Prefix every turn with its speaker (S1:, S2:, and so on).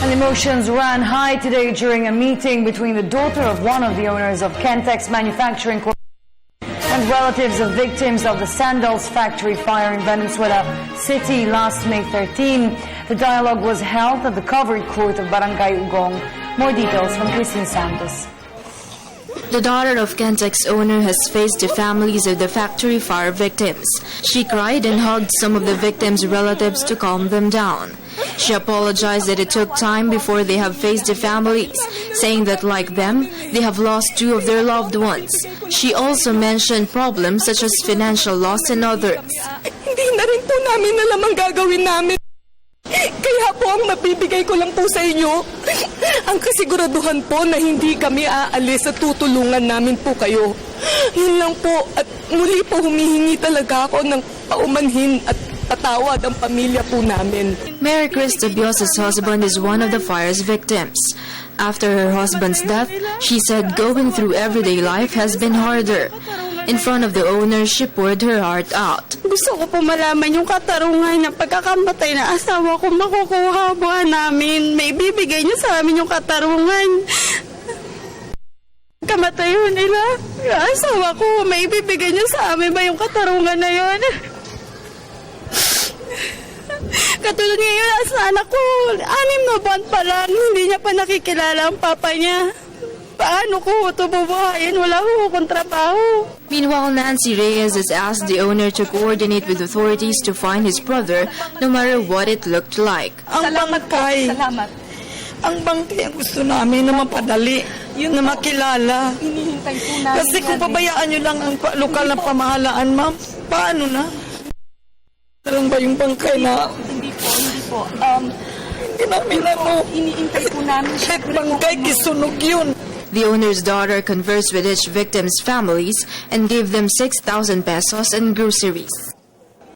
S1: And emotions ran high today during a meeting between the daughter of one of the owners of Kentex Manufacturing Corporation and relatives of victims of the Sandals factory fire in Venezuela City last May 13. The dialogue was held at the covered court of Barangay Ugong. More details from Christine Santos.
S2: The daughter of Kentex owner has faced the families of the factory fire victims. She cried and hugged some of the victims' relatives to calm them down. She apologized that it took time before they have faced the families, saying that like them, they have lost two of their loved ones. She also mentioned problems such as financial loss and others.
S3: Hindi na rin po namin alam ang gagawin namin. Kaya po ang mabibigay ko lang po sa inyo, ang kasiguraduhan po na hindi kami aalis at tutulungan namin po kayo. Yun lang po, at muli po humihingi talaga ako ng paumanhin at patawad ang pamilya po namin.
S2: Mary Chris Tabiosa's husband is one of the fire's victims. After her husband's death, she said going through everyday life has been harder. In front of the owner, she poured her heart out.
S4: Gusto ko po malaman yung katarungan ng pagkakamatay na asawa ko makukuha buwan namin. May bibigay niyo sa amin yung katarungan. Kamatayo nila. Yung asawa ko, may bibigay niyo sa amin ba yung katarungan na yun? Katulad ngayon, sa anak ko, 6 na buwan pa lang, hindi niya pa nakikilala ang papa niya. Paano ko ito bubuhayin? Wala ko akong trabaho.
S2: Meanwhile, Nancy Reyes has asked the owner to coordinate with authorities to find his brother no matter what it looked like.
S3: Ang bangkay. Ang bangkay ang gusto namin na mapadali. Yun na makilala.
S4: Hinihintay po namin.
S3: Kasi kung pabayaan nyo lang ang lokal na pamahalaan, ma'am, paano na? Talang ba yung bangkay na...
S4: Hindi po.
S3: Hindi namin ano.
S4: Iniintay po namin siya.
S3: Kahit bangkay, kisunog yun.
S2: The owner's daughter conversed with each victim's families and gave them 6,000 pesos and groceries.